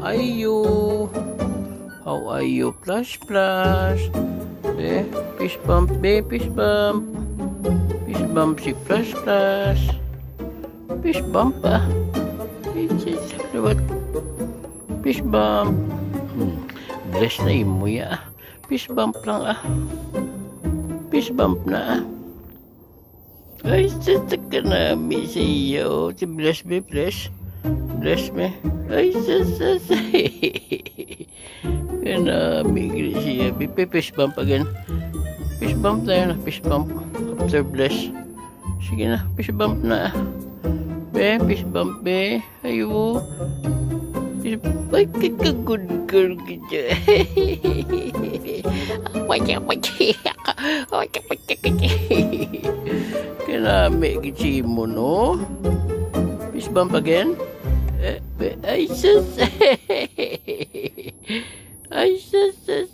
are you? How are you? Plush, plush. Eh, fish bump, fish bump. Fish bump si plush, plush. Fish bump ah. What? Fish bump. Bless na imo ya. Fish bump lang ah. Fish bump na ah. Ay, sasak ka namin sa iyo. Si Bless me, Bless. Bless me. Ay, sasas. Kanami, siya. Fish bump again. Fish bump tayo na. Fish bump. After Bless. Sige na. Fish bump na. Fish bump, Ayo. Ay, kaka-good girl ka. Kanami, kitsi mo, no? Fish bump again? Ay, sus. Ay, sus.